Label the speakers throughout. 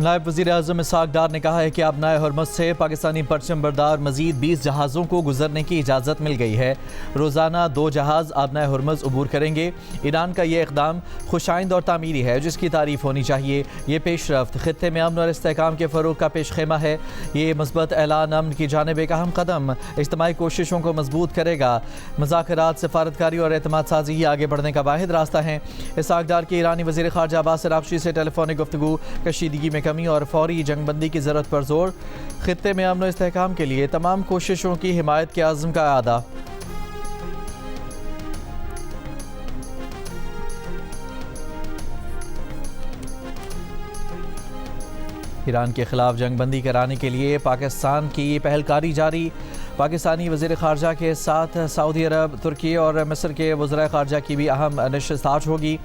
Speaker 1: नायब वज़ीर-ए-आज़म इसहाक़ डार ने कहा है कि आबनाए हुर्मुज़ से पाकिस्तानी परचम बरदार मज़ीद 20 जहाज़ों को गुजरने की इजाज़त मिल गई है। रोज़ाना 2 जहाज़ आबनाए हुर्मुज़ अबूर करेंगे। ईरान का ये इक़दाम खुशाइंद और तामीरी है, जिसकी तारीफ़ होनी चाहिए। ये पेशरफ्त ख़ित्ते में अमन और इस्तेहकाम के फ़रोग़ का पेश ख़ैमा है। ये मुस्बत ऐलान अमन की जानिब एक अहम कदम इज्तिमाई कोशिशों को मजबूत करेगा। मुज़ाकरात, सफ़ारतकारी और एतमाद साज़ी ही आगे बढ़ने का वाहिद रास्ता है। इसहाक़ डार की ईरानी वज़ीर ख़ारजा अब्बास अराग़ची से टेलीफोनिक गुफ्तगू कशीदगी में कमी और फौरी जंगबंदी की ज़रूरत पर जोर। ख़ित्ते में अमन और इस्तेहकाम के लिए तमाम कोशिशों की हिमायत के आज़म का आदा। ईरान के खिलाफ जंगबंदी कराने के लिए पाकिस्तान की पहलकारी जारी। पाकिस्तानी वज़ीर ख़ारजा के साथ सऊदी अरब, तुर्की और मिस्र के वज़राए ख़ारजा की भी अहम नशिस्त आज होगी।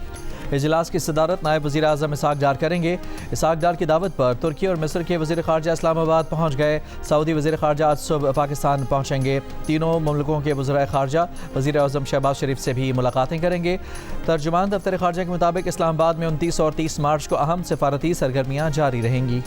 Speaker 1: इजलास की सदारत नायब वज़ीर-ए-आज़म इसहाक़ डार करेंगे। इसहाक़ डार की दावत पर तुर्की और मिस्र के वज़ीर ख़ारजा इस्लामाबाद पहुँच गए। सऊदी वज़ीर ख़ारजा आज सुबह पाकिस्तान पहुँचेंगे। तीनों मुल्कों के वज़राए ख़ारजा वज़ीर-ए-आज़म शहबाज शरीफ से भी मुलाकातें करेंगे। तर्जुमान दफ्तर ख़ारजा के मुताबिक इस्लामाबाद में 29 और 30 मार्च को अहम सफ़ारती सरगर्मियाँ जारी रहेंगी।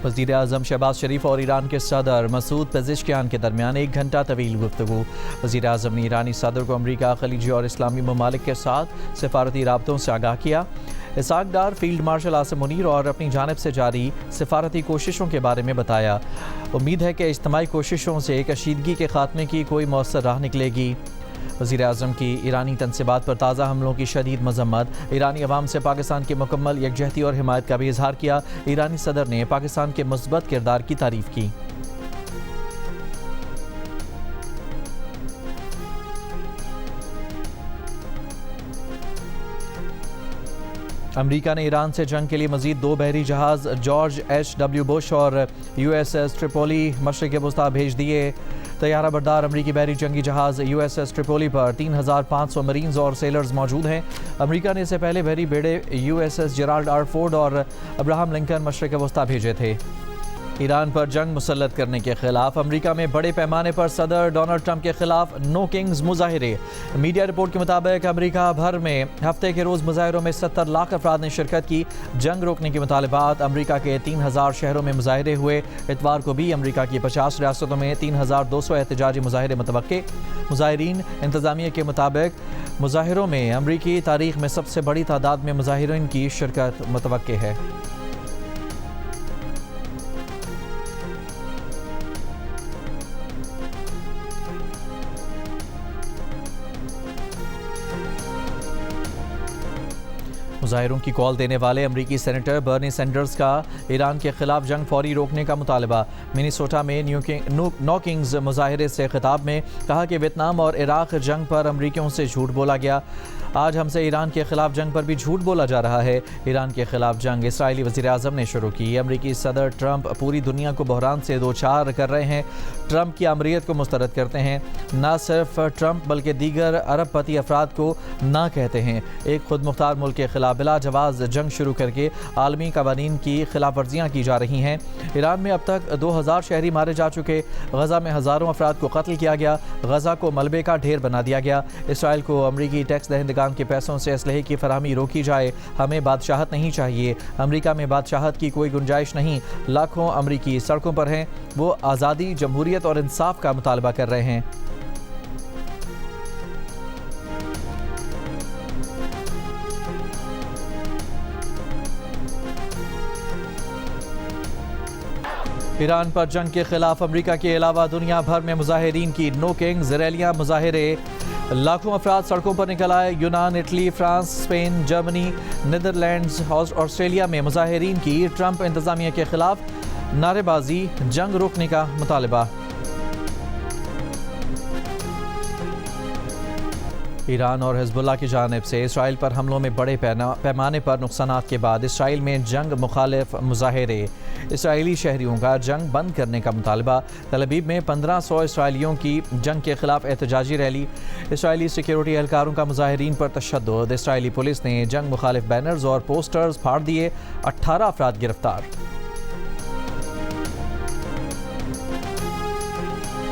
Speaker 1: वज़ीर-ए-आज़म शहबाज शरीफ और ईरान के सदर मसूद पेज़ेश्कियान के दरमियान 1 घंटा तवील गुफ्तगू। वज़ीर-ए-आज़म ने ईरानी सदर को अमरीका, खलीजी और इस्लामी ममालिक के साथ सफ़ारती राब्तों से आगाह किया। इसहाक़ डार फील्ड मार्शल आसिम मुनीर और अपनी जानिब से जारी सफ़ारती कोशिशों के बारे में बताया। उम्मीद है कि इज्तिमाई कोशिशों से कशीदगी के खात्मे की कोई मौसर राह निकलेगी। वज़ीर-ए-आज़म की ईरानी तनसीबात पर ताज़ा हमलों की शदीद मज़म्मत। ईरानी अवाम से पाकिस्तान की मुकम्मल यकजहती और हिमायत का भी इजहार किया। ईरानी सदर ने पाकिस्तान के मुस्बत किरदार की तारीफ़ की। अमरीका ने ईरान से जंग के लिए मज़ीद 2 बहरी जहाज़ जॉर्ज H.W. बुश और USS ट्रिपोली मशरिक़ वस्ता भेज दिए। तैयारा बरदार अमरीकी बहरी जंगी जहाज़ USS ट्रिपोली पर 3500 मरीन्स और सेलर्स मौजूद हैं। अमरीका ने इससे पहले बहरी बेड़े USS जेराल्ड आर फोर्ड और अब्राहम लिंकन मशरिक़ वस्ता भेजे थे। ईरान पर जंग मुसल्लत करने के खिलाफ अमरीका में बड़े पैमाने पर सदर डोनाल्ड ट्रंप के खिलाफ नो किंग्स मुजाहिरे। मीडिया रिपोर्ट के मुताबिक अमरीका भर में हफ्ते के रोज़ मुजाहिरों में 70 लाख अफराद ने शिरकत की। जंग रोकने के मुतालबात अमरीका के 3000 शहरों में मुजाहिरे हुए। इतवार को भी अमरीका की 50 रियासतों में 3200 एहतजाजी मुजाहिरे मुतवक्के। मुजाहिरीन इंतज़ामिया के मुताबिक मुजाहिरों में अमरीकी तारीख में सबसे बड़ी तादाद में मुजाहिरीन की शिरकत मुतवक्के है। मुजाहिरों की कॉल देने वाले अमरीकी सेनेटर बर्नी सैंडर्स का ईरान के खिलाफ जंग फौरी रोकने का मुतालबा। मिनीसोटा में नो किंग्स मुजाहिरे से खिताब में कहा कि वियतनाम और इराक जंग पर अमरीकियों से झूठ बोला गया। आज हमसे ईरान के खिलाफ जंग पर भी झूठ बोला जा रहा है। ईरान के खिलाफ जंग इसराइली वज़ीर-ए-आज़म ने शुरू की। अमरीकी सदर ट्रंप पूरी दुनिया को बहरान से दो चार कर रहे हैं। ट्रंप की आमरीत को मुस्तरद करते हैं। न सिर्फ ट्रंप बल्कि दीगर अरबपति अफराद को ना कहते हैं। एक खुद मुख्तार मुल्क के खिलाफ बिला जवाज़ जंग शुरू करके आलमी कवानीन की खिलाफ वर्जियाँ की जा रही हैं। ईरान में अब तक 2000 शहरी मारे जा चुके। गजा में हज़ारों अफराद को कत्ल किया गया। गजा को मलबे का ढेर बना दिया गया। इसराइल को अमरीकी टैक्स दहिंदगान के पैसों से असलहे की फराहमी रोकी जाए। हमें बादशाहत नहीं चाहिए। अमरीका में बादशाहत की कोई गुंजाइश नहीं। लाखों अमरीकी सड़कों पर हैं। वो आज़ादी, जमहूरियत और इंसाफ का मुतालबा कर रहे हैं। ईरान पर जंग के खिलाफ अमरीका के अलावा दुनिया भर में मुजाहिरीन की नो किंग्स रैलियां, मुजाहिरे। लाखों अफराद सड़कों पर निकल आए। यूनान, Italy, France, Spain, Germany, Netherlands और ऑस्ट्रेलिया में मुजाहिरीन की ट्रंप इंतज़ामिया के खिलाफ नारेबाजी, जंग रोकने का मुतालबा। ईरान और हिज़्बुल्लाह की जानिब से इसराइल पर हमलों में बड़े पैमाने पर नुकसानात के बाद इसराइल में जंग मुखालिफ मुजाहिरे। इसराइली शहरियों का जंग बंद करने का मुतालबा। तल अवीव में 1500 इसराइलियों की जंग के खिलाफ एहतजाजी रैली। इसराइली सिक्योरिटी एहलकारों का मुजाहिरीन पर तशद्दुद। इसराइली पुलिस ने जंग मुखालिफ बैनर्स और पोस्टर्स फाड़ दिए। 18 अफराद गिरफ्तार।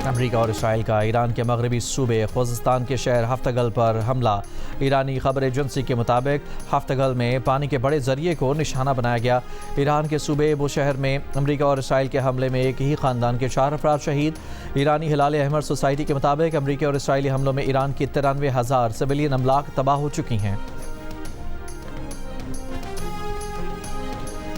Speaker 1: अमरीका और इसराइल का ईरान के मगरबी सूबे खुज़स्तान के शहर हफ्तगल पर हमला। ईरानी खबर एजेंसी के मुताबिक हफ्तगल में पानी के बड़े जरिए को निशाना बनाया गया। ईरान के सूबे बुशहर में अमरीका और इसराइल के हमले में एक ही ख़ानदान के 4 अफराद शहीद। ईरानी हिलाल अहमर सोसाइटी के मुताबिक अमरीकी और इसराइली हमलों में ईरान की 93,000 सिविलियन अमलाक तबाह हो चुकी हैं।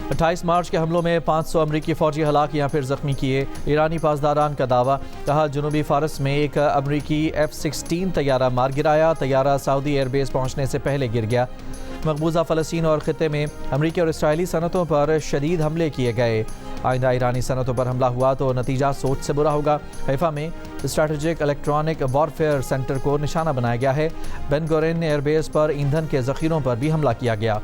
Speaker 1: 28 मार्च के हमलों में 500 अमरीकी फौजी हलाक या फिर जख्मी किए। ईरानी पासदारान का दावा, कहा जनूबी फारस में एक अमरीकी F-16 तैयारा मार गिराया। तैयारा सऊदी एयरबेस पहुंचने से पहले गिर गया। मकबूजा फ़लस्तीन और ख़ित्ते में अमरीकी और इसराइली सनतों पर शदीद हमले किए गए। आइंदा ईरानी सनतों पर हमला हुआ तो नतीजा सोच से बुरा होगा। हैफा में स्ट्रैटेजिक इलेक्ट्रॉनिक वॉरफेयर सेंटर को निशाना बनाया गया है। बेन गुरियन एयरबेस पर ईंधन के ज़ख़ीरों पर भी हमला किया गया।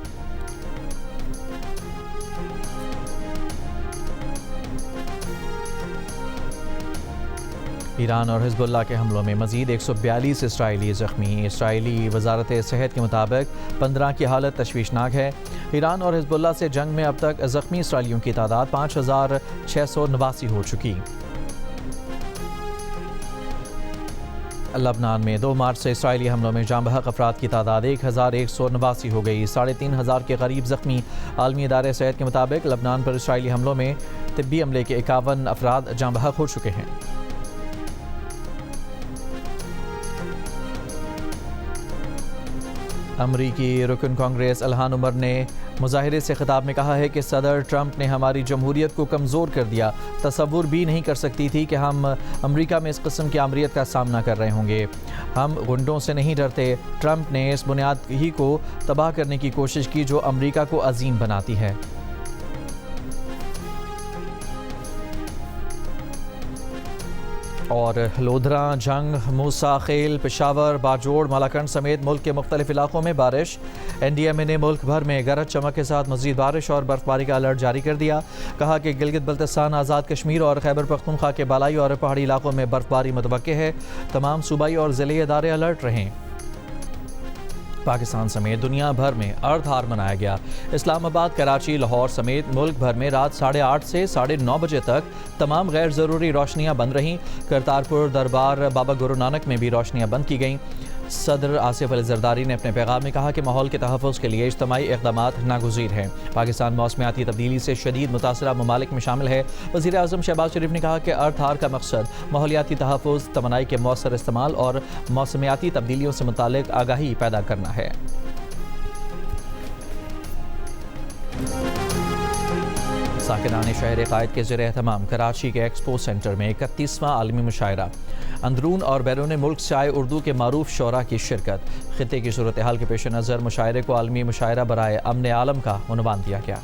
Speaker 1: ईरान और हिज़्बुल्लाह के हमलों में मज़ीद 142 इसराइली ज़ख्मी। इसराइली वजारत सेहत के मुताबिक 15 की हालत तशवीशनाक है। ईरान और हिज़्बुल्लाह से जंग में अब तक ज़ख्मी इसराइलियों की तादाद 5,689 हो चुकी। लबनान में 2 मार्च से इसराइली हमलों में जाँ बहक अफराद की तादाद 1,189 हो गई। 3,500 के करीब ज़ख्मी। आलमी इदारे सेहत के मुताबिक लबनान पर इसराइली हमलों में तिब्बी अमले के 51 अफराद जाँ बहक हो चुके हैं। अमरीकी रुकन कांग्रेस इल्हान उमर ने मुजाहिरे से खिताब में कहा है कि सदर ट्रंप ने हमारी जमहूरियत को कमज़ोर कर दिया। तसव्वुर भी नहीं कर सकती थी कि हम अमरीका में इस किस्म की आमरीत का सामना कर रहे होंगे। हम गुंडों से नहीं डरते। ट्रंप ने इस बुनियाद ही को तबाह करने की कोशिश की जो अमरीका को अजीम बनाती है। और लोधरा, जंग, मूसा, खेल, पेशावर, बाजोड़, मालाकंड समेत मुल्क के मुख्तलिफ इलाकों में बारिश। NDMA ने मुल्क भर में गरज चमक के साथ मज़ीद बारिश और बर्फबारी का अलर्ट जारी कर दिया। कहा कि गिलगित बल्तिस्तान, आज़ाद कश्मीर और खैबर पख्तूनख्वा के बालाई और पहाड़ी इलाकों में बर्फबारी मुतवक्के है। तमाम सूबाई और ज़िले इदारे अलर्ट रहें। पाकिस्तान समेत दुनिया भर में अर्थ हार मनाया गया। इस्लामाबाद, कराची, लाहौर समेत मुल्क भर में रात 8:30 से 9:30 बजे तक तमाम गैर ज़रूरी रोशनियां बंद रहीं। करतारपुर दरबार बाबा गुरु नानक में भी रोशनियां बंद की गईं। सदर आसिफ अली जरदारी ने अपने पैगाम में कहा कि माहौल के तहफ़्फ़ुज़ के लिए इज्तिमाई इक़दामात नागुज़ीर हैं। पाकिस्तान मौसमियाती तब्दीली से शदीद मुतासरा ममालिक में शामिल है। वज़ीर आज़म शहबाज शरीफ ने कहा कि अर्थ हार का मकसद माहौलियाती तहफ़्फ़ुज़, तवानाई के मौसर इस्तेमाल और मौसमियाती तब्दीलियों से मुताल्लिक़ आगाही पैदा करना है। साकिनाने शहर कायद के ज़ेर एहतमाम कराची के एक्सपो सेंटर में 31वां आलमी मुशायरा। अंदरून और बैरून मुल्क से आए उर्दू के मारूफ शोरा की शिरकत। खित्ते की सूरत हाल के पेश नज़र मुशायरे को आलमी मुशायरा बराए अमन आलम का उन्वान दिया गया।